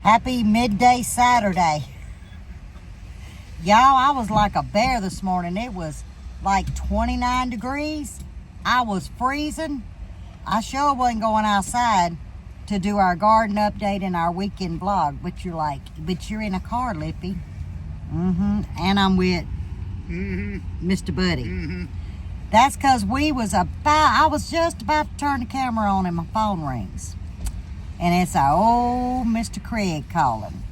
Happy midday Saturday. Y'all, I was like a bear this morning. It was like 29 degrees. I was freezing. I sure wasn't going outside to do our garden update and our weekend vlog. But you're in a car, Lippy. And I'm with Mr. Buddy. That's because I was just about to turn the camera on and my phone rings. And it's our old Mr. Craig calling.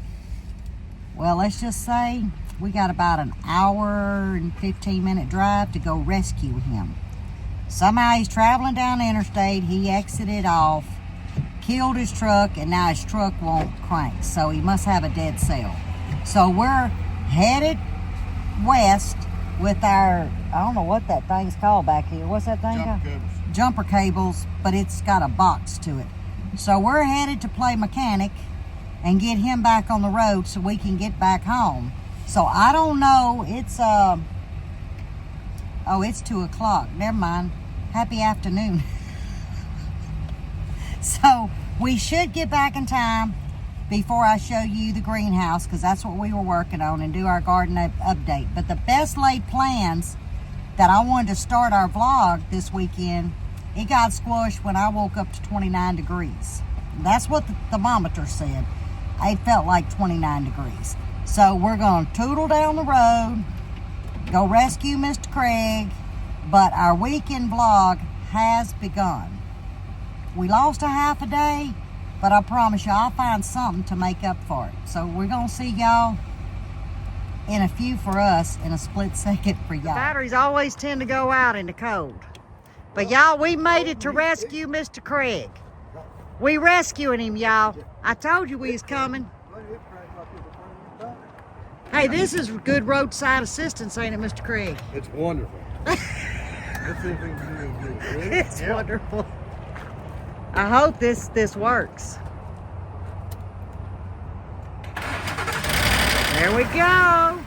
Well, let's just say we got about an hour and 15-minute drive to go rescue him. Somehow he's traveling down the interstate. He exited off, killed his truck, and now his truck won't crank. So he must have a dead cell. So we're headed west with our, I don't know what that thing's called back here. What's that thing called? Jumper cables, but it's got a box to it. So we're headed to play mechanic and get him back on the road so we can get back home. So I don't know, it's 2 o'clock. Never mind. Happy afternoon. So we should get back in time before I show you the greenhouse, because that's what we were working on, and do our garden update. But the best laid plans that I wanted to start our vlog this weekend, it got squished when I woke up to 29 degrees. That's what the thermometer said. It felt like 29 degrees. So we're going to tootle down the road, go rescue Mr. Craig, but our weekend vlog has begun. We lost a half a day, but I promise you I'll find something to make up for it. So we're going to see y'all in a few for us, in a split second for y'all. Batteries always tend to go out in the cold. But y'all, we made it to rescue Mr. Craig. We rescuing him, y'all. I told you we was coming. Hey, this is good roadside assistance, ain't it, Mr. Craig? It's wonderful. Let's see if we can do it. It's wonderful. I hope this works. There we go.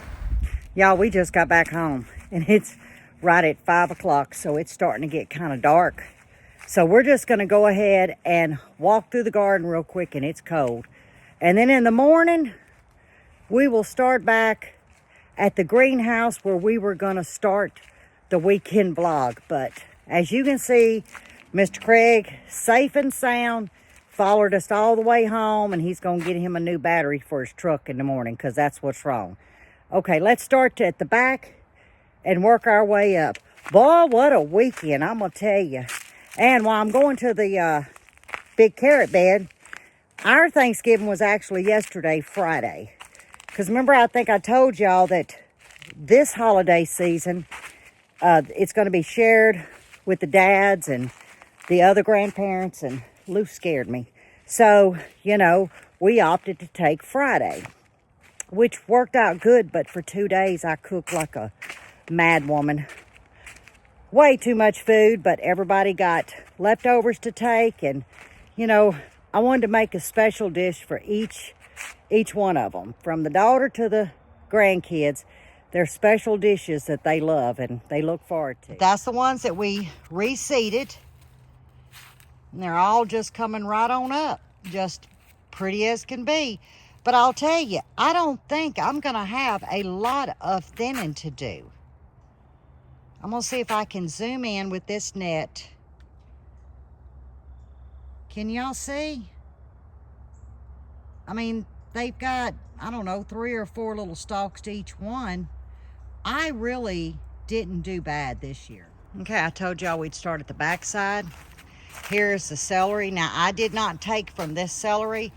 Y'all, we just got back home, and it's right at 5 o'clock, so it's starting to get kind of dark. So we're just going to go ahead and walk through the garden real quick, and it's cold. And then in the morning, we will start back at the greenhouse where we were going to start the weekend vlog. But as you can see, Mr. Craig, safe and sound, followed us all the way home, and he's going to get him a new battery for his truck in the morning, because that's what's wrong. Okay, let's start at the back and work our way up. Boy, what a weekend, I'm going to tell you. And while I'm going to the big carrot bed, our Thanksgiving was actually yesterday, Friday. Because remember, I think I told y'all that this holiday season, it's going to be shared with the dads and the other grandparents, and Lou scared me. So, you know, we opted to take Friday, which worked out good, but for 2 days I cooked like a mad woman. Way too much food, but everybody got leftovers to take, and you know, I wanted to make a special dish for each one of them, from the daughter to the grandkids. They're special dishes that they love and they look forward to. That's the ones that we reseeded, and they're all just coming right on up, just pretty as can be. But I'll tell you, I don't think I'm gonna have a lot of thinning to do. I'm going to see if I can zoom in with this net. Can y'all see? I mean, they've got, I don't know, 3 or 4 little stalks to each one. I really didn't do bad this year. Okay, I told y'all we'd start at the back side. Here's the celery. Now, I did not take from this celery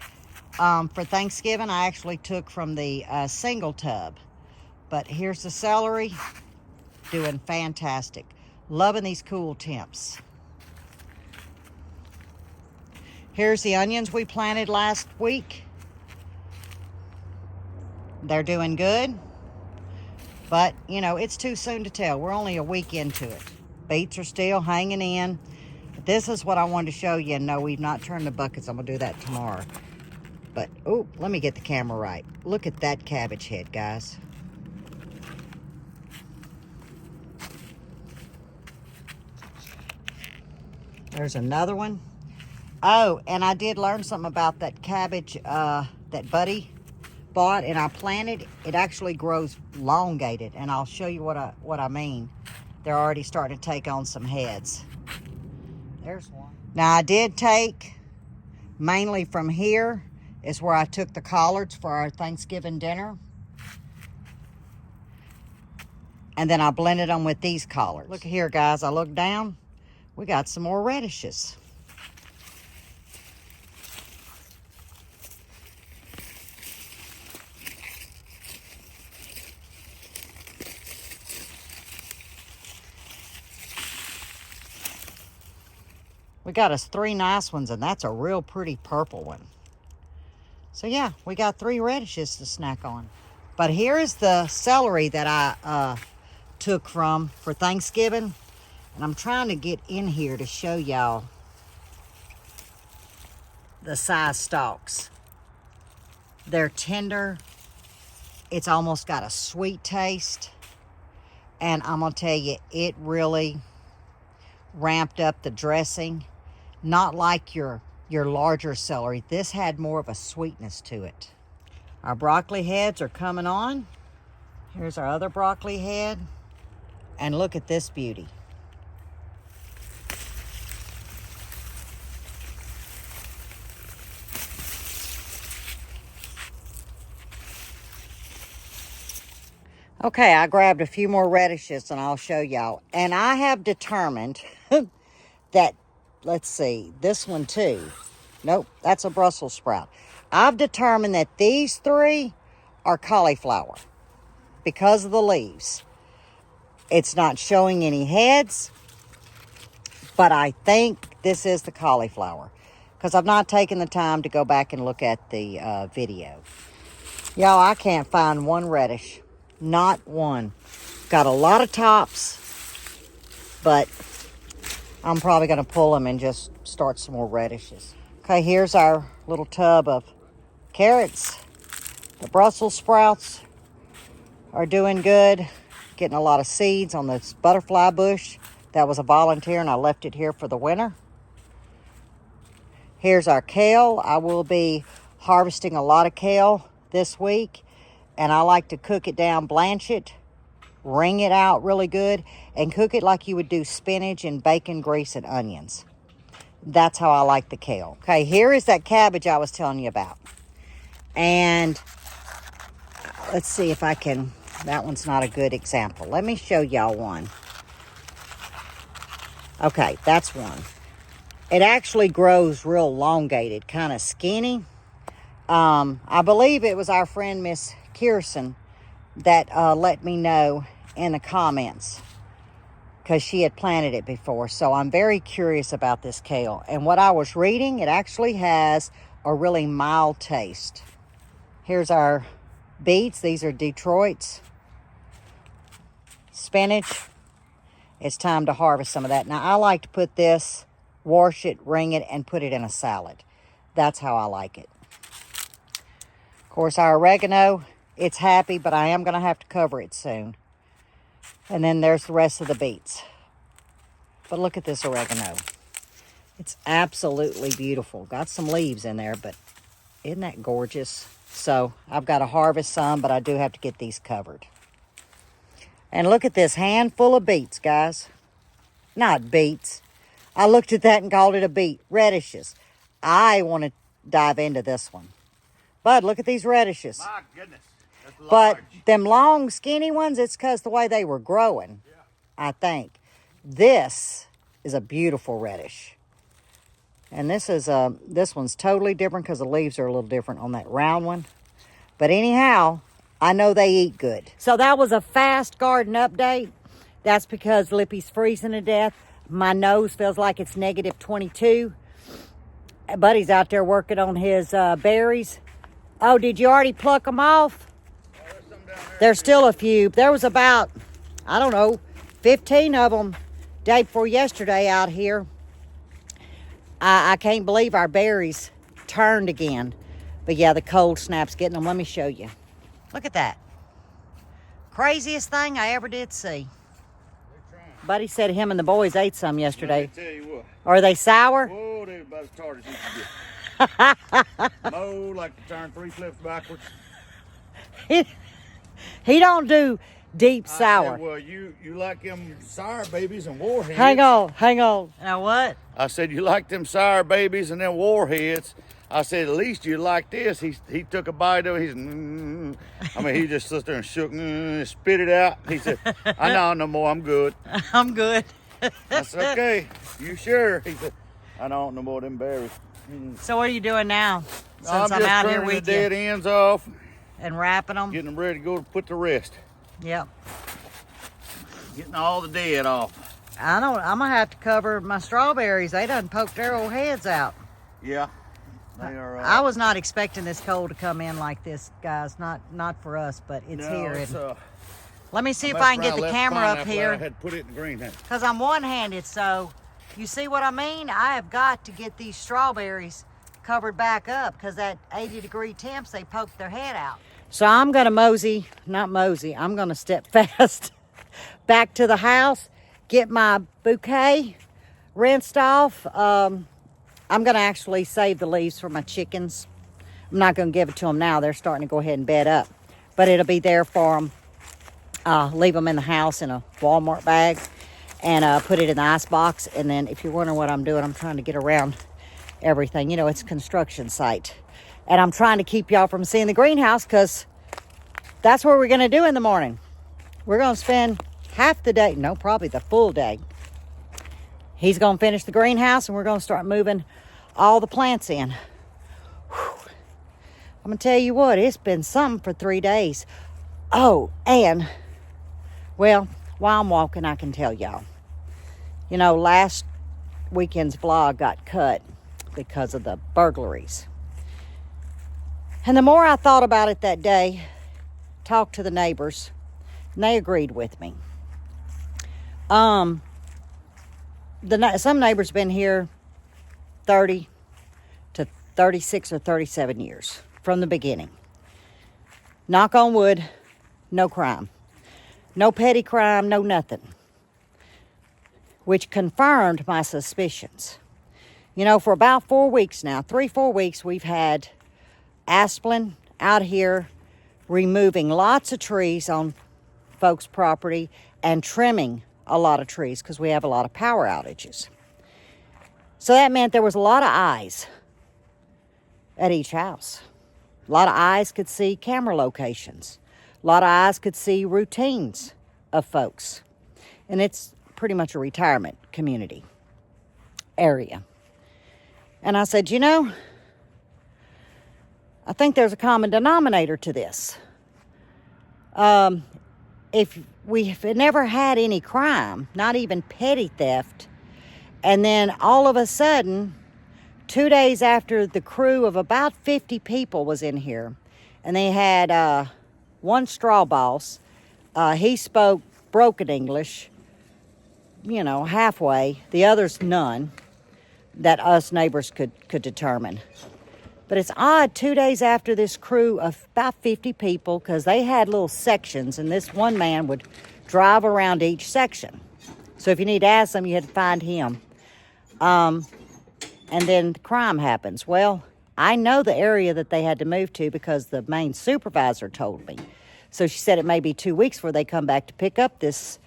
for Thanksgiving. I actually took from the single tub. But here's the celery. Doing fantastic. Loving these cool temps. Here's the onions we planted last week. They're doing good. But, you know, it's too soon to tell. We're only a week into it. Beets are still hanging in. But this is what I wanted to show you. No, we've not turned the buckets. I'm going to do that tomorrow. But, oh, let me get the camera right. Look at that cabbage head, guys. There's another one. Oh, and I did learn something about that cabbage that Buddy bought and I planted, it actually grows elongated, and I'll show you what I mean. They're already starting to take on some heads. There's one. Now I did take, mainly from here is where I took the collards for our Thanksgiving dinner. And then I blended them with these collards. Look here, guys, I look down, we got some more radishes. We got us 3 nice ones, and that's a real pretty purple one. So yeah, we got 3 radishes to snack on. But here is the celery that I took from for Thanksgiving. And I'm trying to get in here to show y'all the size stalks. They're tender. It's almost got a sweet taste. And I'm gonna tell you, it really ramped up the dressing. Not like your larger celery. This had more of a sweetness to it. Our broccoli heads are coming on. Here's our other broccoli head. And look at this beauty. Okay, I grabbed a few more radishes and I'll show y'all. And I have determined that, let's see, this one too. Nope, that's a Brussels sprout. I've determined that these 3 are cauliflower because of the leaves. It's not showing any heads, but I think this is the cauliflower because I've not taken the time to go back and look at the video. Y'all, I can't find one radish. Not one. Got a lot of tops, but I'm probably going to pull them and just start some more radishes. Okay, here's our little tub of carrots. The Brussels sprouts are doing good. Getting a lot of seeds on this butterfly bush. That was a volunteer and I left it here for the winter. Here's our kale. I will be harvesting a lot of kale this week. And I like to cook it down, blanch it, wring it out really good, and cook it like you would do spinach and bacon grease and onions. That's how I like the kale. Okay, here is that cabbage I was telling you about. And let's see if I can, that one's not a good example. Let me show y'all one. Okay, that's one. It actually grows real elongated, kind of skinny. I believe it was our friend Miss Kirsten that let me know in the comments because she had planted it before. So I'm very curious about this kale. And what I was reading, it actually has a really mild taste. Here's our beets. These are Detroit's. Spinach. It's time to harvest some of that. Now I like to put this, wash it, wring it, and put it in a salad. That's how I like it. Of course, our oregano, it's happy, but I am going to have to cover it soon. And then there's the rest of the beets. But look at this oregano. It's absolutely beautiful. Got some leaves in there, but isn't that gorgeous? So I've got to harvest some, but I do have to get these covered. And look at this handful of beets, guys. Not beets. I looked at that and called it a beet. Radishes. I want to dive into this one. Bud, look at these radishes. My goodness. That's large. But them long, skinny ones, it's because the way they were growing, Yeah. I think. This is a beautiful radish. And this one's totally different because the leaves are a little different on that round one. But anyhow, I know they eat good. So that was a fast garden update. That's because Lippy's freezing to death. My nose feels like it's negative 22. Buddy's out there working on his berries. Oh, did you already pluck them off? Oh, there's some down there. There's still a few. There was about, I don't know, 15 of them day before yesterday out here. I can't believe our berries turned again. But yeah, the cold snap's getting them. Let me show you. Look at that. Craziest thing I ever did see. Buddy said him and the boys ate some yesterday. Let me tell you what. Are they sour? Whoa, they're about as tart as you can Mo like to turn 3 flips backwards. He don't do deep sour. I said, well, you like them sour babies and warheads. Hang on. Now what? I said, you like them sour babies and them warheads. I said, at least you like this. He took a bite of it. He just stood there and shook, spit it out. He said, I know no more. I'm good. I'm good. I said, okay, you sure? He said, I don't want no more of them berries. So what are you doing now? Since I'm I'm just out here turning the with dead you ends off, and wrapping them. getting them ready to go to put to rest. Yep. Getting all the dead off. I'm gonna have to cover my strawberries. They done poked their old heads out. Yeah, they are. I was not expecting this cold to come in like this, guys. Not for us, but it's no, here. It's, Let me see if I can get the camera up I here. had to put it in the greenhouse. Because I'm one-handed, so you see what I mean? I have got to get these strawberries covered back up because that 80-degree temps, they poked their head out. So I'm going to I'm going to step fast back to the house, get my bouquet rinsed off. I'm going to actually save the leaves for my chickens. I'm not going to give it to them now. They're starting to go ahead and bed up. But it'll be there for them. Leave them in the house in a Walmart bag and put it in the ice box. And then if you're wondering what I'm doing, I'm trying to get around everything. You know, it's a construction site. And I'm trying to keep y'all from seeing the greenhouse because that's what we're going to do in the morning. We're going to spend half the day, no, probably the full day. He's going to finish the greenhouse and we're going to start moving all the plants in. Whew. I'm going to tell you what, it's been something for 3 days. Oh, and, well, while I'm walking, I can tell y'all. You know, last weekend's vlog got cut because of the burglaries. And the more I thought about it that day, talked to the neighbors, and they agreed with me. Some neighbors been here 30 to 36 or 37 years from the beginning. Knock on wood, no crime. No petty crime, no nothing. Which confirmed my suspicions. You know, for about 4 weeks now, 3-4 weeks, we've had Asplin out here removing lots of trees on folks' property and trimming a lot of trees because we have a lot of power outages. So that meant there was a lot of eyes at each house. A lot of eyes could see camera locations. A lot of eyes could see routines of folks. And it's pretty much a retirement community area. And I said, you know, I think there's a common denominator to this. If we've never had any crime, not even petty theft, and then all of a sudden, 2 days after the crew of about 50 people was in here, and they had one straw boss. He spoke broken English, you know, halfway. The others, none, that us neighbors could determine. But it's odd, 2 days after this crew of about 50 people, because they had little sections, and this one man would drive around each section. So if you need to ask them, you had to find him. And then the crime happens. Well, I know the area that they had to move to because the main supervisor told me. So she said it may be 2 weeks before they come back to pick up this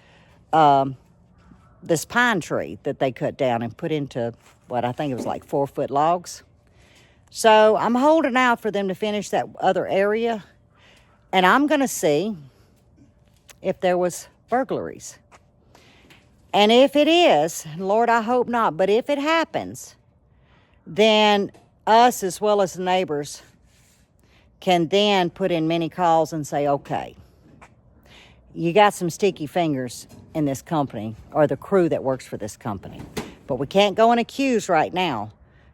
this pine tree that they cut down and put into, what I think it was like 4-foot logs. So I'm holding out for them to finish that other area. And I'm going to see if there was burglaries. And if it is, Lord, I hope not, but if it happens, then us as well as the neighbors can then put in many calls and say, okay, you got some sticky fingers in this company or the crew that works for this company. But we can't go and accuse right now.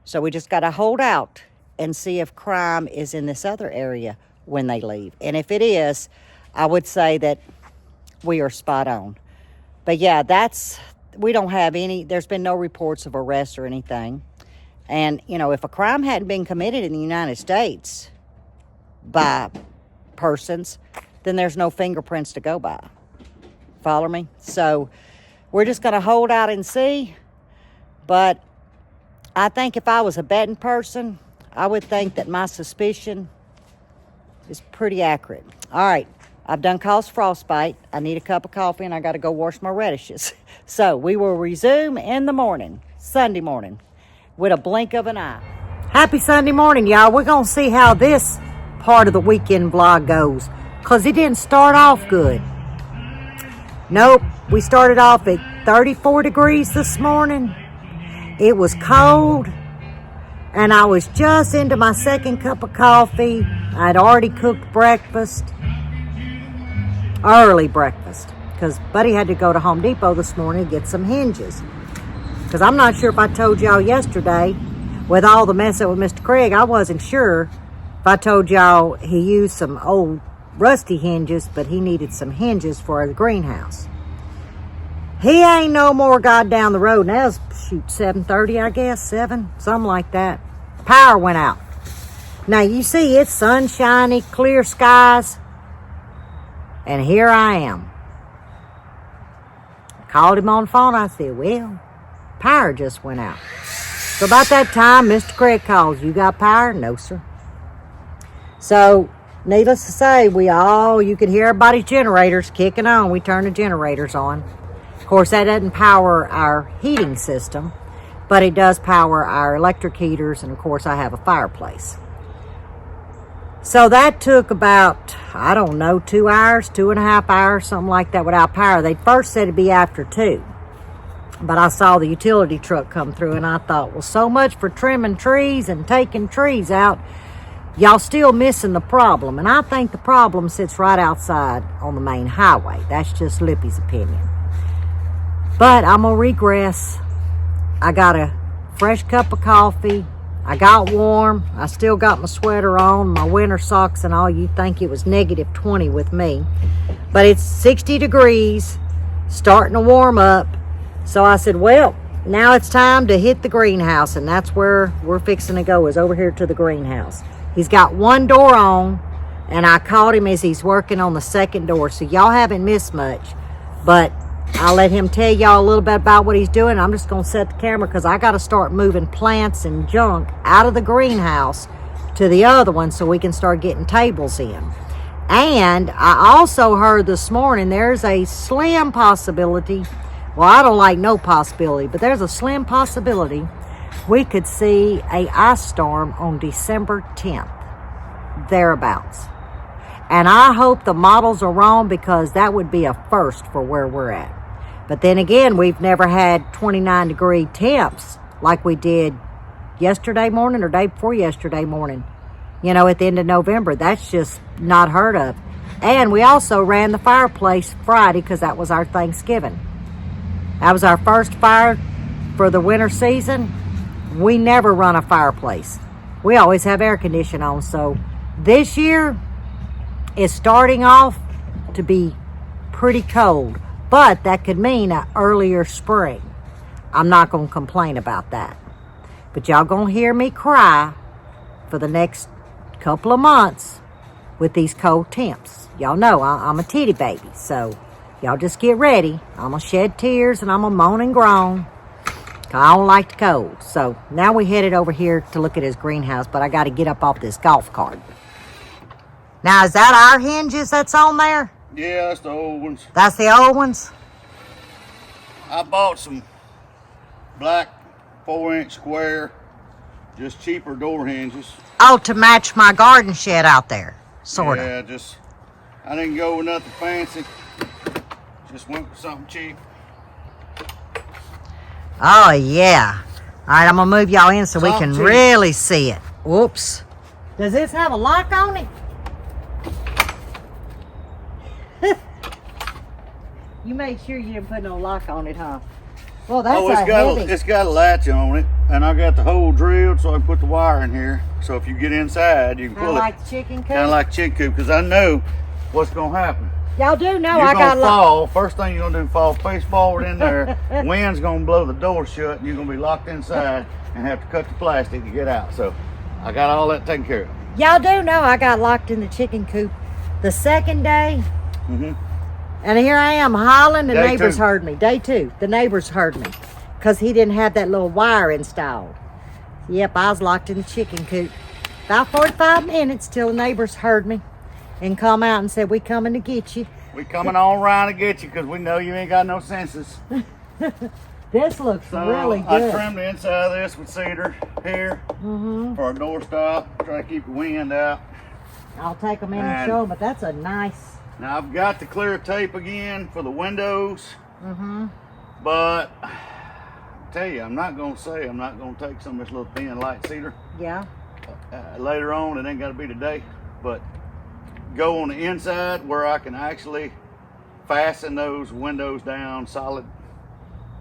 So we just got to hold out and see if crime is in this other area when they leave. And if it is, I would say that we are spot on. But yeah, we don't have any, there's been no reports of arrests or anything. And, you know, if a crime hadn't been committed in the United States by persons, then there's no fingerprints to go by. Follow me? So we're just going to hold out and see. But I think if I was a betting person, I would think that my suspicion is pretty accurate. All right, I've done caused frostbite. I need a cup of coffee and I got to go wash my radishes. So we will resume in the morning, Sunday morning, with a blink of an eye. Happy Sunday morning, y'all. We're going to see how this part of the weekend vlog goes, because it didn't start off good. Nope, we started off at 34 degrees this morning. It was cold, and I was just into my second cup of coffee. I'd already cooked breakfast, early breakfast, because Buddy had to go to Home Depot this morning to get some hinges. Because I'm not sure if I told y'all yesterday, with all the mess up with Mr. Craig, I wasn't sure if I told y'all he used some old rusty hinges, but he needed some hinges for the greenhouse. He ain't no more got down the road. Now it's, shoot, 7:30, I guess, 7, something like that. Power went out. Now, you see, it's sunshiny, clear skies, and here I am. I called him on the phone. I said, well, power just went out. So about that time, Mr. Craig calls. You got power? No, sir. So, needless to say, you could hear everybody's generators kicking on. We turn the generators on. Of course, that doesn't power our heating system, but it does power our electric heaters, and of course, I have a fireplace. So that took about, I don't know, 2 hours, 2.5 hours, something like that without power. They first said it'd be after 2. But I saw the utility truck come through, and I thought, well, so much for trimming trees and taking trees out. Y'all still missing the problem. And I think the problem sits right outside on the main highway. That's just Lippy's opinion. But I'm going to regress. I got a fresh cup of coffee. I got warm. I still got my sweater on, my winter socks and all. You'd think it was negative 20 with me. But it's 60 degrees, starting to warm up. So I said, well, now it's time to hit the greenhouse, and that's where we're fixing to go, is over here to the greenhouse. He's got one door on, and I caught him as he's working on the second door. So y'all haven't missed much, but I'll let him tell y'all a little bit about what he's doing. I'm just going to set the camera because I got to start moving plants and junk out of the greenhouse to the other one so we can start getting tables in. And I also heard this morning there's a slim possibility. Well, I don't like no possibility, but there's a slim possibility we could see a ice storm on December 10th, thereabouts. And I hope the models are wrong, because that would be a first for where we're at. But then again, we've never had 29-degree temps like we did yesterday morning or day before yesterday morning, at the end of November. That's just not heard of. And we also ran the fireplace Friday because that was our Thanksgiving. That was our first fire for the winter season. We never run a fireplace. We always have air conditioning on. So this year is starting off to be pretty cold, but that could mean an earlier spring. I'm not going to complain about that. But y'all going to hear me cry for the next couple of months with these cold temps. Y'all know I'm a titty baby, so y'all just get ready. I'm going to shed tears and I'm going to moan and groan. I don't like the cold. So now we headed over here to look at his greenhouse, but I got to get up off this golf cart. Now, is that our hinges that's on there? Yeah, that's the old ones. That's the old ones? I bought some black 4-inch square, just cheaper door hinges. Oh, to match my garden shed out there, sort of. Yeah, I didn't go with nothing fancy. Just went with something cheap. Oh, yeah. All right, I'm going to move y'all in so we can really see it. Whoops. Does this have a lock on it? You made sure you didn't put no lock on it, huh? Well, that's it's got a latch on it, and I got the hole drilled so I can put the wire in here. So if you get inside, you can pull it. Kind of like the chicken coop? Kind of like chicken coop, because I know what's going to happen. Y'all do know You're I got gonna fall. First thing you're going to do is fall face forward in there. Wind's going to blow the door shut, and you're going to be locked inside and have to cut the plastic to get out. So I got all that taken care of. Y'all do know I got locked in the chicken coop the second day. Mm-hmm. And here I am hollering. The Day neighbors 2. heard me. Day 2. The neighbors heard me because he didn't have that little wire installed. Yep, I was locked in the chicken coop. about 45 minutes till the neighbors heard me and come out and said, we coming to get you. We coming on around to get you because we know you ain't got no senses. This looks really I good. trimmed the inside of this with cedar here for our door stop. Try to keep the wind out. I'll take them in and show them, but that's a nice. Now I've got the clear tape again for the windows. But I tell you, I'm not gonna take some of this little thin light cedar. Yeah. Later on, it ain't got to be today, but go on the inside where I can actually fasten those windows down solid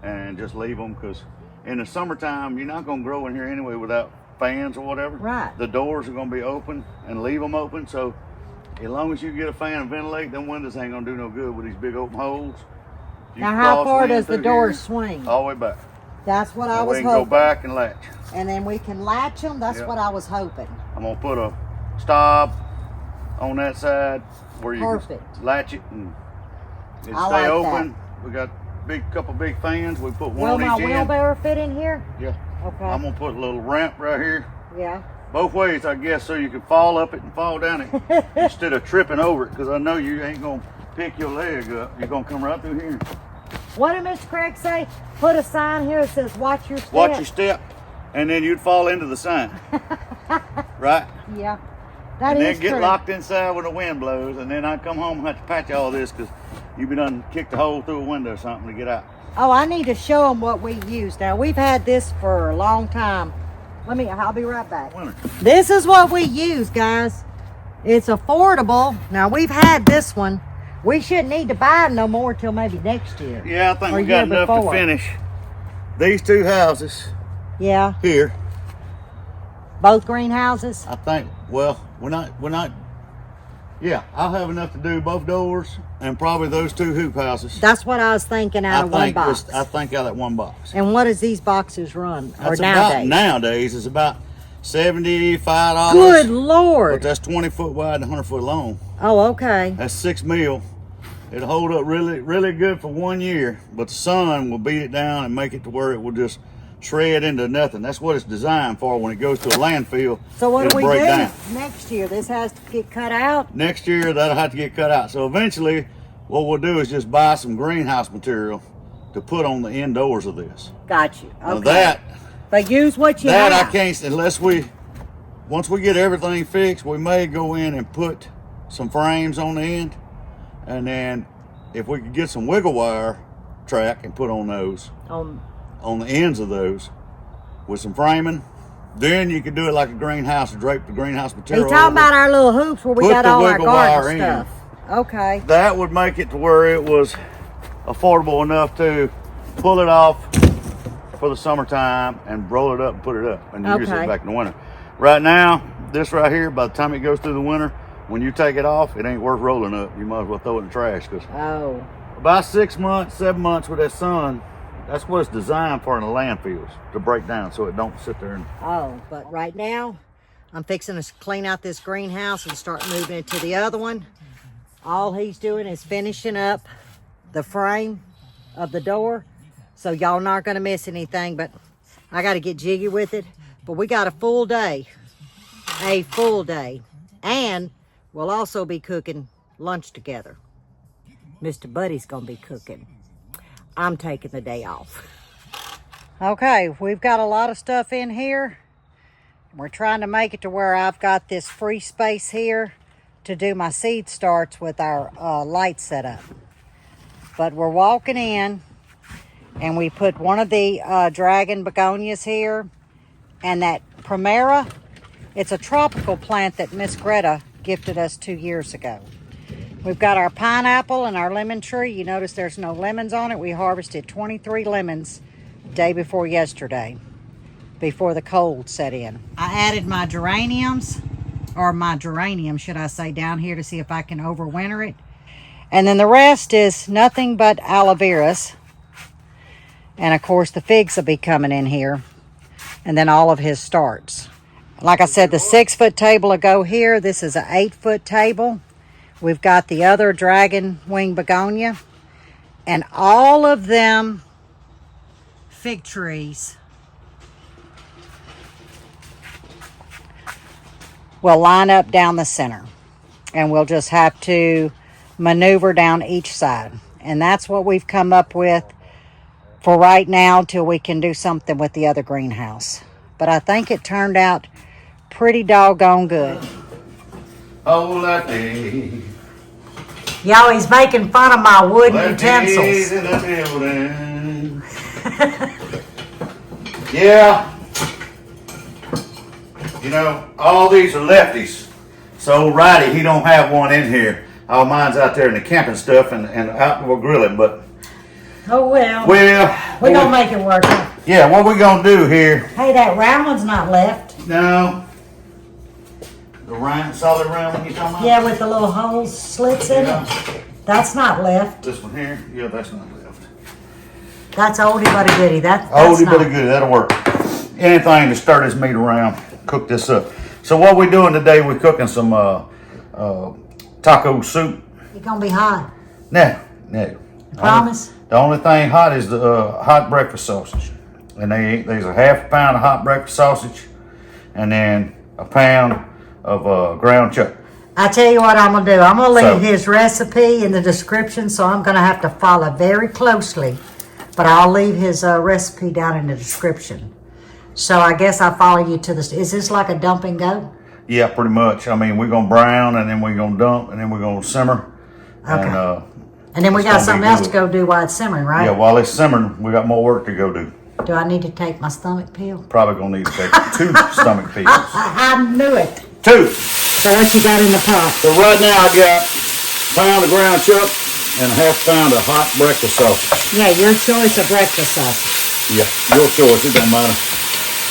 and just leave them, because in the summertime you're not going to grow in here anyway without fans or whatever. Right. The doors are going to be open, and leave them open, so as long as you get a fan and ventilate, them windows ain't going to do no good with these big open holes. Now how far does the door swing? All the way back. That's what I was hoping. hoping. We can go back and latch. And then we can latch them. That's what I was hoping. I'm going to put a stop on that side where you Perfect. can latch it and stay like open. that. We got couple big fans. We put one Will on my each end. wheelbarrow fit in here? Yeah. Okay. I'm gonna put a little ramp right here. Yeah. Both ways, I guess, so you can fall up it and fall down it instead of tripping over it, because I know you ain't gonna pick your leg up. You're gonna come right through here. What did Mr. Craig say? Put a sign here that says watch your step. Watch your step, and then you'd fall into the sign. Right? Yeah. And then get locked inside when the wind blows, and then I come home and have to patch all this because you've been done kicked a hole through a window or something to get out. Oh, I need to show them what we use. Now, we've had this for a long time. I'll be right back. Winter. This is what we use, guys. It's affordable. Now, we've had this one. We shouldn't need to buy no more till maybe next year. Yeah, I think we got enough to finish these two houses. Yeah. Here. Both greenhouses? I think, well, we're not, yeah, I'll have enough to do both doors and probably those two hoop houses. That's what I was thinking out of one box. I think out of that one box. And what does these boxes run? That's or nowadays? Nowadays, it's about $75. Good Lord. But that's 20 foot wide and 100 foot long. Oh, okay. That's 6 mil. It'll hold up really, really good for 1 year, but the sun will beat it down and make it to where it will just shred into nothing. That's what it's designed for. When it goes to a landfill, so what do we break do down. next year? This has to get cut out? Next year, that'll have to get cut out. So eventually, what we'll do is just buy some greenhouse material to put on the indoors of this. Got you. Okay. Now that, but use what you have. I can't, once we get everything fixed, we may go in and put some frames on the end. And then if we could get some wiggle wire track and put on those, on the ends of those with some framing, then you could do it like a greenhouse and drape the greenhouse material. He's talking about our little hoops where we got all our garden stuff. Okay. That would make it to where it was affordable enough to pull it off for the summertime and roll it up and put it up and use it back in the winter. Right now, this right here, by the time it goes through the winter, when you take it off, it ain't worth rolling up. You might as well throw it in the trash, because about 6 months, 7 months with that sun, that's what it's designed for in the landfills, to break down so it don't sit there and... But right now, I'm fixing to clean out this greenhouse and start moving it to the other one. All he's doing is finishing up the frame of the door. So y'all not going to miss anything, but I got to get jiggy with it. But we got a full day. A full day. And we'll also be cooking lunch together. Mr. Buddy's going to be cooking. I'm taking the day off. Okay, we've got a lot of stuff in here. We're trying to make it to where I've got this free space here to do my seed starts with our light setup. But we're walking in, and we put one of the dragon begonias here, and that Primera. It's a tropical plant that Miss Greta gifted us 2 years ago. We've got our pineapple and our lemon tree. You notice there's no lemons on it. We harvested 23 lemons day before yesterday, before the cold set in. I added my geraniums, or my geranium, should I say, down here to see if I can overwinter it. And then the rest is nothing but aloe veras. And of course the figs will be coming in here. And then all of his starts. Like I said, the 6 foot table will go here. This is an 8 foot table. We've got the other dragon wing begonia. And all of them fig trees will line up down the center. And we'll just have to maneuver down each side. And that's what we've come up with for right now till we can do something with the other greenhouse. But I think it turned out pretty doggone good. Oh, Lippy. Y'all, he's making fun of my wooden Lippy's utensils. in the building. Yeah. You know, all these are lefties. So righty, he don't have one in here. All mine's out there in the camping stuff and outdoor grilling, but Oh, well. we're gonna make it work. Yeah, what we gonna do here? Hey, that round one's not left. No. The round, solid round one you talking about? Yeah, with the little holes, slits in Yeah. it. That's not left. This one here? Yeah, that's not left. That's oldie but a goodie. That's Oldie not. but a good, that'll work. Anything to stir this meat around, cook this up. So what we doing today, we're cooking some taco soup. It's gonna be hot. No. Promise? The only thing hot is the hot breakfast sausage. And there's a half a pound of hot breakfast sausage and then a pound of ground chuck. I tell you what I'm gonna do. I'm gonna leave So- his recipe in the description, so I'm gonna have to follow very closely. But I'll leave his recipe down in the description. So I guess I'll follow you to this. Is this like a dump and go? Yeah, pretty much. I mean, we're gonna brown and then we're gonna dump and then we're gonna simmer. Okay. And then we it's got gonna be something else to good. go do while it's simmering, right? Yeah, while it's simmering, we got more work to go do. Do I need to take my stomach pill? Probably gonna need to take 2 stomach pills. I knew it. 2. So what you got in the pot? So right now I got a pound of ground chuck and a half pound of hot breakfast sausage. Yeah, your choice of breakfast sausage. Yeah, your choice. It don't matter.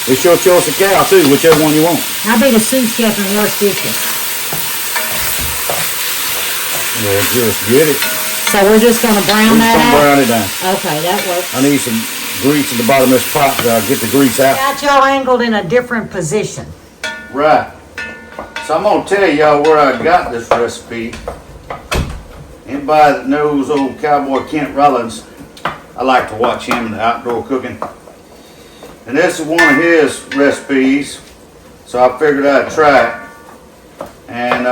It's your choice of cow too, whichever one you want. I'll be the sous chef and worst dishes. Yeah, just get it. So we're just gonna brown We're that just gonna out? brown it down. Okay, that works. I need some grease at the bottom of this pot to get the grease out. Got y'all angled in a different position. Right. So I'm gonna tell y'all where I got this recipe. Anybody that knows old cowboy Kent Rollins, I like to watch him in the outdoor cooking. And this is one of his recipes, so I figured I'd try it. And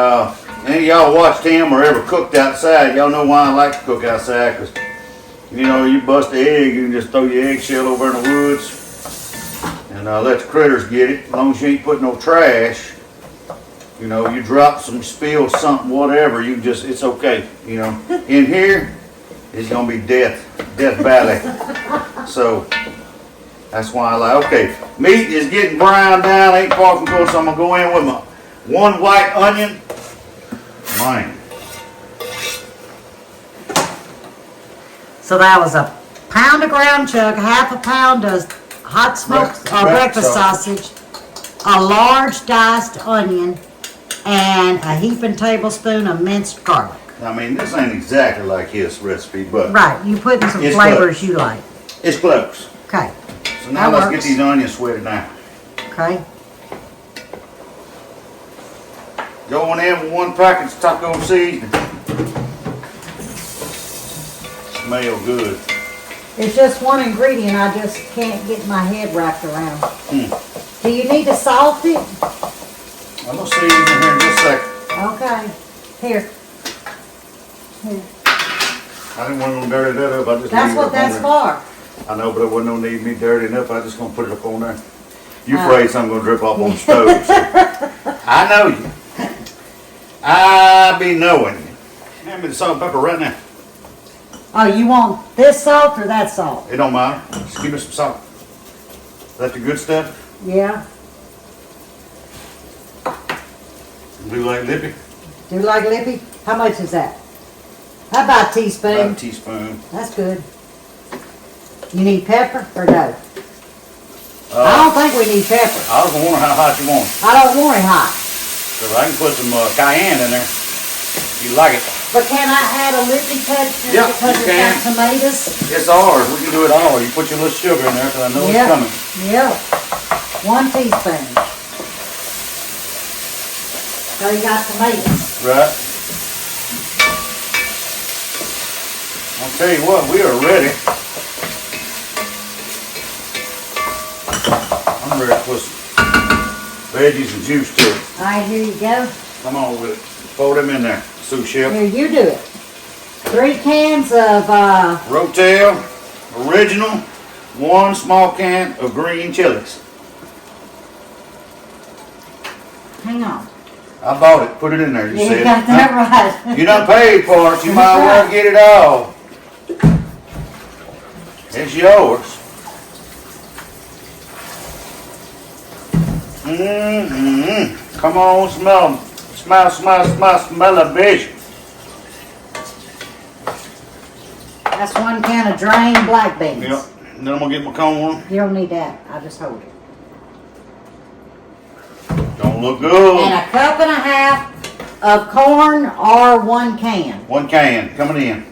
any of y'all watched him or ever cooked outside, y'all know why I like to cook outside, because you know, you bust the egg, you can just throw your eggshell over in the woods and let the critters get it. As long as you ain't putting no trash, you know, you drop some, spill something, whatever, you just, it's okay, you know. In here, it's gonna be Death Valley. So that's why I like, okay, meat is getting browned down, ain't far from cooked, so I'm gonna go in with my 1 white onion. Man, So that was a pound of ground chuck, half a pound of hot smoked breakfast sausage, a large diced onion, and a heaping tablespoon of minced garlic. I mean, this ain't exactly like his recipe, but Right, you put in some It's flavors close. you like. it's close. Okay, So now That let's works. get these onions sweated down. okay. Going in with 1 packet of taco seasoning. Smell good. It's just one ingredient I just can't get my head wrapped around. Hmm. Do you need to salt it? I'm gonna season it here in just a second. Okay, here. I didn't want to dirty that up. I just That's leave it what up that's on there. for. I know, but it wasn't no need me dirtying up. I just gonna put it up on there. You Oh. afraid something gonna drip off on the stove? So. I know you. I be knowing you. Hand me the salt and pepper right now. Oh, you want this salt or that salt? It don't matter. Just give me some salt. That's the good stuff. Yeah. Do like Lippy? Do you like Lippy? How much is that? How about a teaspoon? About a teaspoon. That's good. You need pepper or no? I don't think we need pepper. I was wondering how hot you want it. I don't want it hot. So I can put some cayenne in there. If you like it. But can I add a Lippy touch just Yeah, because you it's can. got tomatoes? It's ours. We can do it all. You put your little sugar in there because I know Yeah. it's coming. Yeah. 1 teaspoon. So you got tomatoes. Right. I'll tell you what, we are ready. I'm ready to put some veggies and juice to it. All right, here you go. Come on with it. Fold them in there, sous chef. Here, you do it. 3 cans of, Rotel, original, 1 small can of green chilies. hang on. I bought it. Put it in there. You You said. got that right. You done paid for it. You might as well get it all. It's yours. Come on, smell them. Smell the fish. That's 1 can of drained black beans. Yep. And then I'm gonna get my corn. You don't need that. I'll just hold it. Don't look good. And a cup and a half of corn or 1 can. 1 can coming in.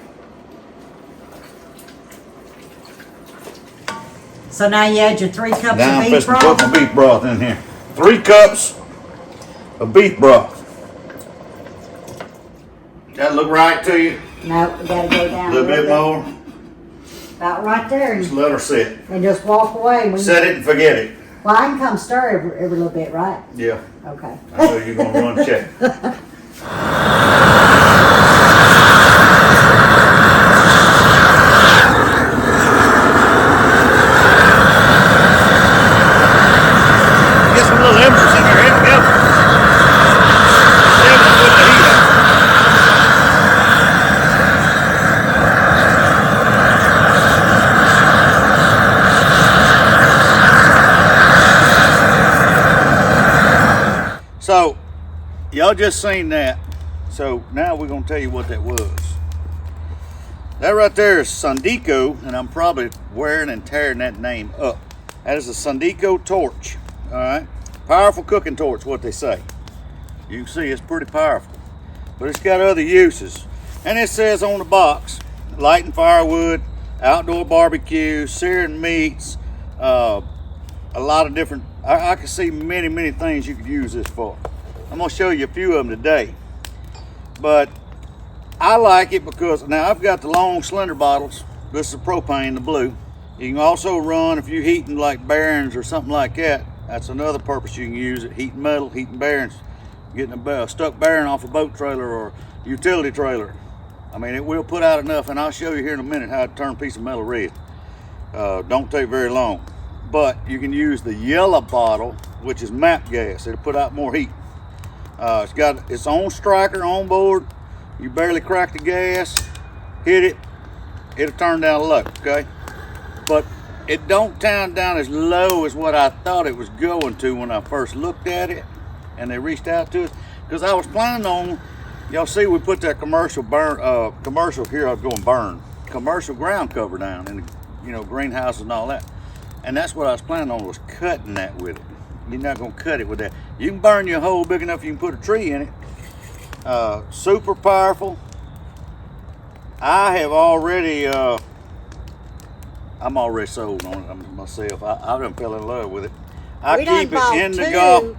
So now you add your 3 cups Now of I'm beef supposed to put broth. my beef broth in here. 3 cups of beef broth. That look right to you? No, we gotta go down A little bit more. About right there, Just and, let her sit. and just walk away. Set it and forget it. Well, I can come stir every little bit, right? Yeah. Okay. I know you're gonna run check. Get some little embers in there. Hit together. Then we'll put the heat on. So, y'all just seen that. So now we're gonna tell you what that was. That right there is SONDIKO, and I'm probably wearing and tearing that name up. That is a SONDIKO torch, all right? Powerful cooking torch, what they say. You can see it's pretty powerful, but it's got other uses. And it says on the box, lighting firewood, outdoor barbecue, searing meats, a lot of different, I can see many things you could use this for. I'm gonna show you a few of them today. But I like it because, now I've got the long slender bottles. This is a propane, the blue. You can also run, if you're heating like bearings or something like that, that's another purpose you can use it. Heating metal, heating bearings, getting a stuck bearing off a boat trailer or utility trailer. I mean, it will put out enough, and I'll show you here in a minute how to turn a piece of metal red. Don't take very long. But you can use the yellow bottle, which is MAP gas. It'll put out more heat. It's got its own striker on board. You barely crack the gas, hit it, it'll turn down low, okay? But it don't turn down as low as what I thought it was going to when I first looked at it and they reached out to us. Because I was planning on, y'all see we put that commercial here, I was going burn, commercial ground cover down in the, greenhouses and all that. And that's what I was planning on, was cutting that with it. You're not gonna cut it with that. You can burn your hole big enough you can put a tree in it. Super powerful. I have already, I'm already sold on it myself. I done fell in love with it. I keep it in the golf.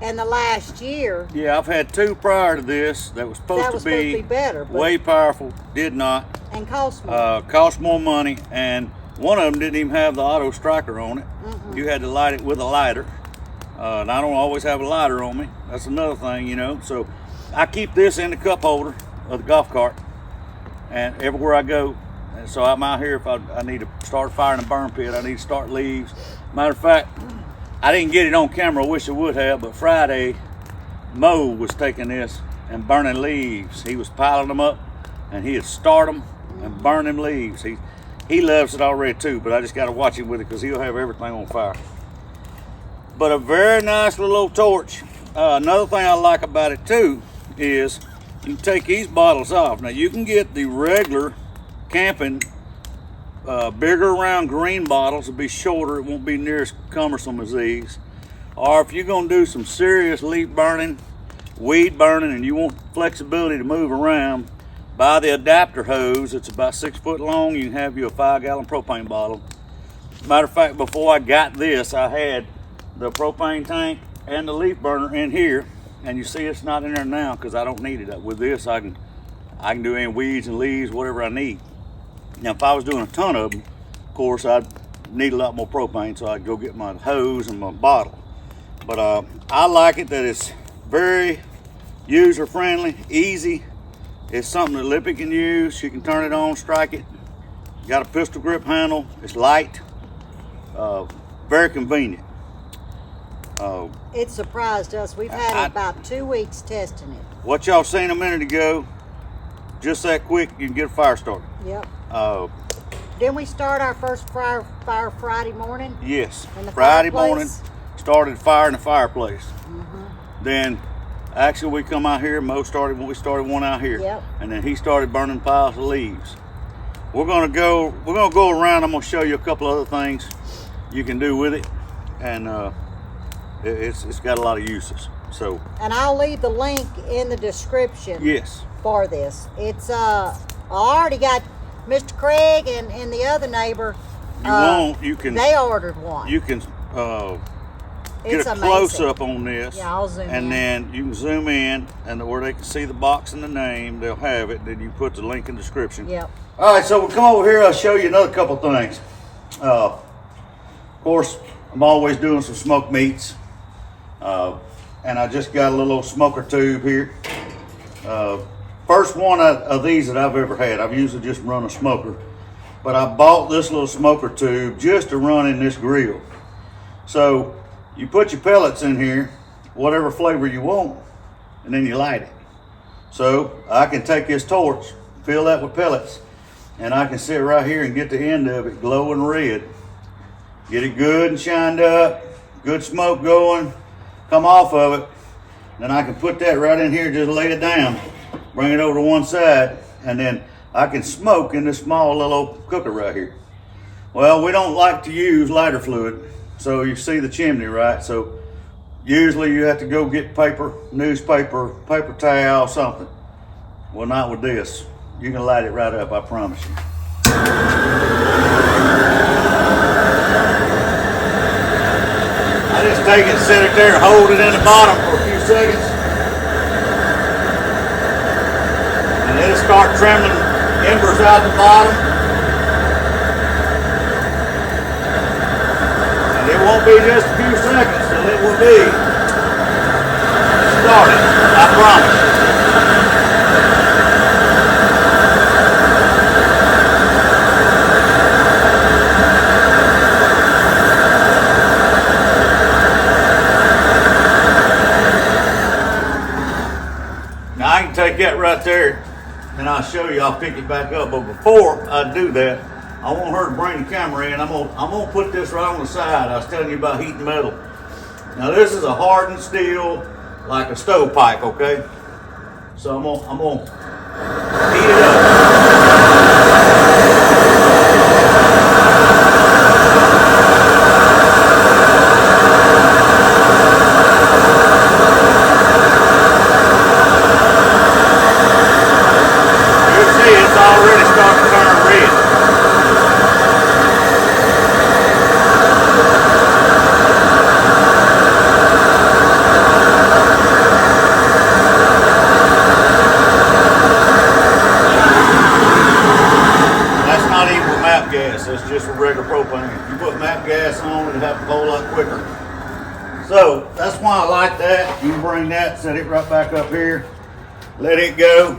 In the last year. Yeah, I've had 2 prior to this that was supposed to be better, but way powerful. Did not. and cost more. Cost more money, and one of them didn't even have the auto striker on it. You had to light it with a lighter. And I don't always have a lighter on me. That's another thing, So I keep this in the cup holder of the golf cart, and everywhere I go. And so I'm out here if I need to start firing a burn pit. I need to start leaves. Matter of fact, I didn't get it on camera. I wish I would have. But Friday, Mo was taking this and burning leaves. He was piling them up, and he'd start them and burn them leaves. He loves it already too, but I just got to watch him with it because he'll have everything on fire. But a very nice little old torch. Another thing I like about it too is you can take these bottles off. Now you can get the regular camping, bigger round green bottles. It'll be shorter. It won't be near as cumbersome as these. Or if you're gonna do some serious leaf burning, weed burning, and you want flexibility to move around, buy the adapter hose. It's about 6 foot long. You can have you a 5-gallon propane bottle. Matter of fact, before I got this, I had the propane tank and the leaf burner in here, and you see it's not in there now because I don't need it. With this, I can do any weeds and leaves, whatever I need. Now, if I was doing a ton of them, of course, I'd need a lot more propane, so I'd go get my hose and my bottle. But I like it that it's very user-friendly, easy. It's something that Lippy can use. She can turn it on, strike it. Got a pistol grip handle. It's light, very convenient. It surprised us. We've had it about 2 weeks testing it. What y'all seen a minute ago, just that quick, you can get a fire started. Yep. Didn't we start our first fire Friday morning? Yes. In the Friday fireplace? morning, started fire in the fireplace. Mm-hmm. Then, actually, we come out here. We started one out here. Yep. And then he started burning piles of leaves. We're gonna go around. I'm gonna show you a couple other things you can do with it, and it's got a lot of uses. So. And I'll leave the link in the description. Yes. For this, it's I already got Mr. Craig and the other neighbor. You can. They ordered one. You can It's get a amazing. close up on this. Yeah, I'll zoom in. And then you can zoom in, and where they can see the box and the name, they'll have it. Then you put the link in the description. Yep. All right, so we'll come over here. I'll show you another couple things. Of course, I'm always doing some smoked meats, and I just got a little smoker tube here. First one of these that I've ever had. I've usually just run a smoker, but I bought this little smoker tube just to run in this grill. So you put your pellets in here, whatever flavor you want, and then you light it. So I can take this torch, fill that with pellets, and I can sit right here and get the end of it glowing red. Get it good and shined up, good smoke going, come off of it. Then I can put that right in here, just lay it down, bring it over to one side, and then I can smoke in this small little cooker right here. Well, we don't like to use lighter fluid, so you see the chimney, right? So usually you have to go get paper, newspaper, paper towel, something. Well, not with this. You can light it right up, I promise you. I just take it, sit it there, hold it in the bottom for a few seconds, and it'll start trembling embers out the bottom. And it won't be just a few seconds till it will be started, I promise. Now I can take that right there and I'll show you, I'll pick it back up. But before I do that, I want her to bring the camera in. I'm gonna put this right on the side. I was telling you about heating metal. Now this is a hardened steel, like a stovepipe, okay? So I'm gonna heat it up. Already starting to turn red. That's not even with MAP gas, that's just with regular propane. If you put MAP gas on, it'll happen a whole lot quicker. So that's why I like that. You can bring that, set it right back up here, let it go.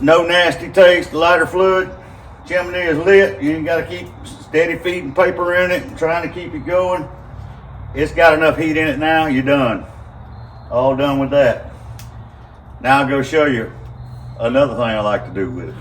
No nasty taste, lighter fluid. Chimney is lit. You ain't got to keep steady feeding paper in it and trying to keep it going. It's got enough heat in it now, you're done. All done with that. Now I'll go show you another thing I like to do with it.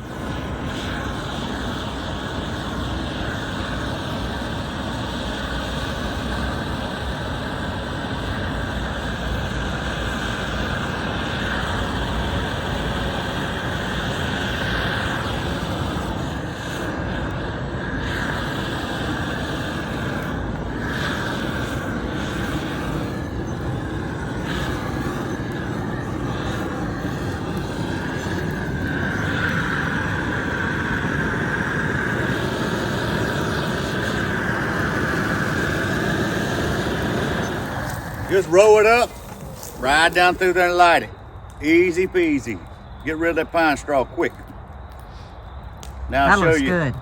Just roll it up, ride down through there and light it. Easy peasy. Get rid of that pine straw quick. Now I'll show you.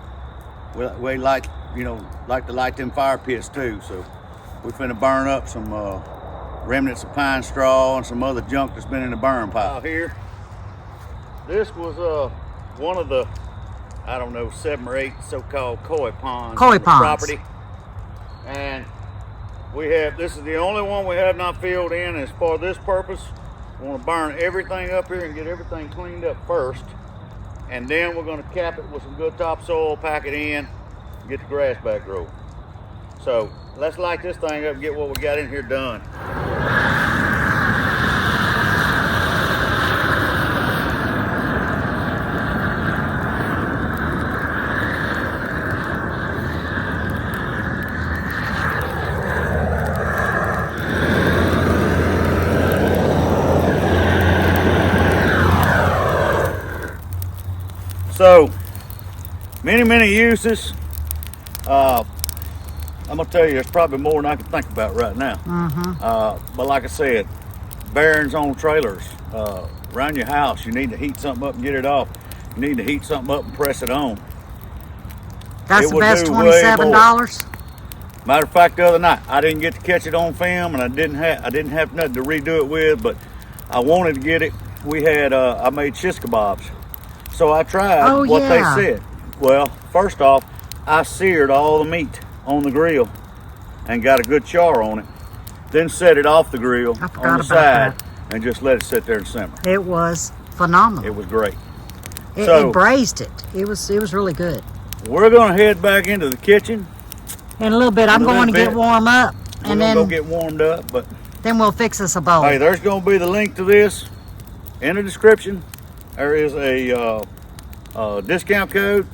Good. We like to light them fire pits too. So we're finna burn up some remnants of pine straw and some other junk that's been in the burn pile. Here, this was one of the, I don't know, 7 or 8 so-called koi ponds on the property. And we have, this is the only one we have not filled in. As for this purpose, we want to burn everything up here and get everything cleaned up first. And then we're going to cap it with some good topsoil, pack it in, and get the grass back growing. So let's light this thing up and get what we got in here done. So, many uses. I'm gonna tell you, there's probably more than I can think about right now. But like I said, bearings on trailers, around your house, you need to heat something up and get it off. You need to heat something up and press it on. That's the best $27. Matter of fact, the other night I didn't get to catch it on film, and I didn't have nothing to redo it with, but I wanted to get it. We had I made shish kebabs. So I tried what they said. Well, first off, I seared all the meat on the grill and got a good char on it. Then set it off the grill on the side and just let it sit there and simmer. It was phenomenal. It was great. It braised it. It was really good. We're gonna head back into the kitchen. In a little bit, I'm going to get warm up. And then go get warmed up, but then we'll fix us a bowl. Hey, there's gonna be the link to this in the description. There is a discount code.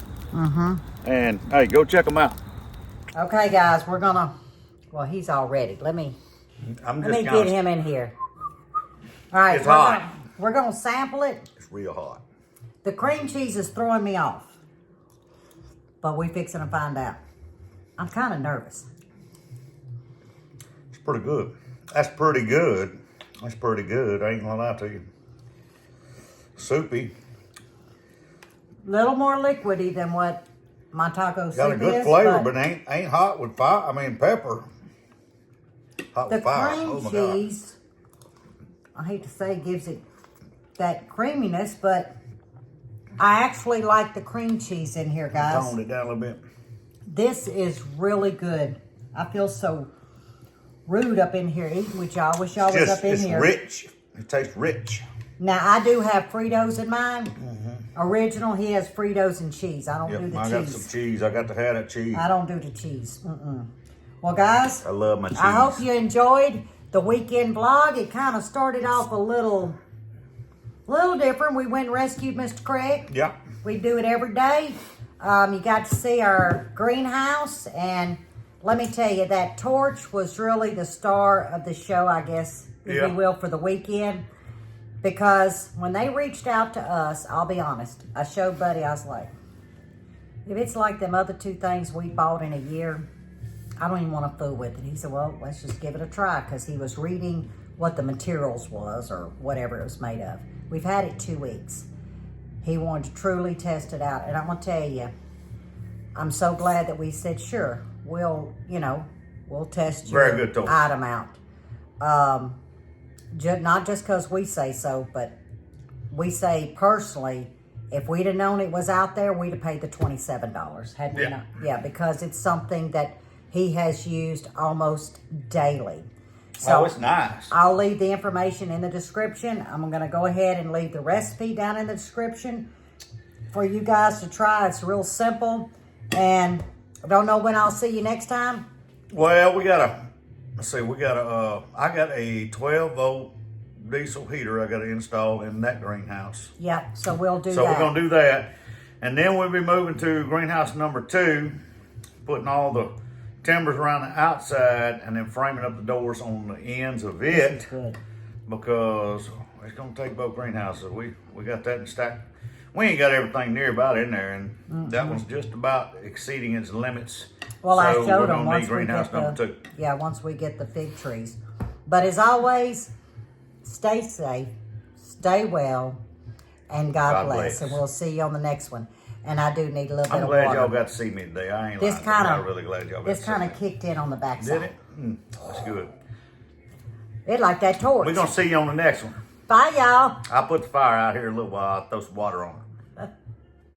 And hey, go check them out. Okay, guys, we're gonna. Well, he's all ready. Let me get him in here. All right, it's hot. We're gonna sample it. It's real hot. The cream cheese is throwing me off, but we fixing to find out. I'm kind of nervous. It's pretty good. That's pretty good. That's pretty good. I ain't gonna lie to you. Soupy. Little more liquidy than what my taco soup is. Got a good flavor, but ain't hot with fire. I mean pepper. Hot with fire. The cream cheese, I hate to say, gives it that creaminess, but I actually like the cream cheese in here, guys. Toned it down a little bit. This is really good. I feel so rude up in here eating with y'all. Wish y'all was up in here. It's rich. It tastes rich. Now, I do have Fritos in mine. Original, he has Fritos and cheese. I don't do the cheese. I got some cheese. I got to have that cheese. I don't do the cheese. Well, guys, I love my cheese. I hope you enjoyed the weekend vlog. It kind of started off a little different. We went and rescued Mr. Craig. Yeah. We do it every day. You got to see our greenhouse, and let me tell you, that torch was really the star of the show, I guess, if you will, for the weekend. Because when they reached out to us, I'll be honest, I showed Buddy, I was like, if it's like them other 2 things we bought in a year, I don't even want to fool with it. He said, well, let's just give it a try, because he was reading what the materials was or whatever it was made of. We've had it 2 weeks. He wanted to truly test it out. And I'm going to tell you, I'm so glad that we said, sure, we'll test your item out. Not just because we say so, but we say personally, if we'd have known it was out there, we'd have paid the $27. Had we not? Yeah, because it's something that he has used almost daily. So it's nice. I'll leave the information in the description. I'm going to go ahead and leave the recipe down in the description for you guys to try. It's real simple. And I don't know when I'll see you next time. Well, I got a 12-volt diesel heater I got to install in that greenhouse. Yep, so we'll do that. So we're going to do that. And then we'll be moving to greenhouse number 2, putting all the timbers around the outside and then framing up the doors on the ends of it. This is good. Because it's going to take both greenhouses. We got that in stack. We ain't got everything nearby in there, and that one's just about exceeding its limits. Well, so I showed them once we get once we get the fig trees. But as always, stay safe, stay well, and God bless. And we'll see you on the next one. And I do need a little bit of water. I'm glad y'all got to see me today. I ain't lying. I'm really glad y'all got to see me. This kind of kicked in on the backside. Did it? That's good. It like that torch. We're going to see you on the next one. Bye, y'all. I'll put the fire out here a little while. I'll throw some water on it.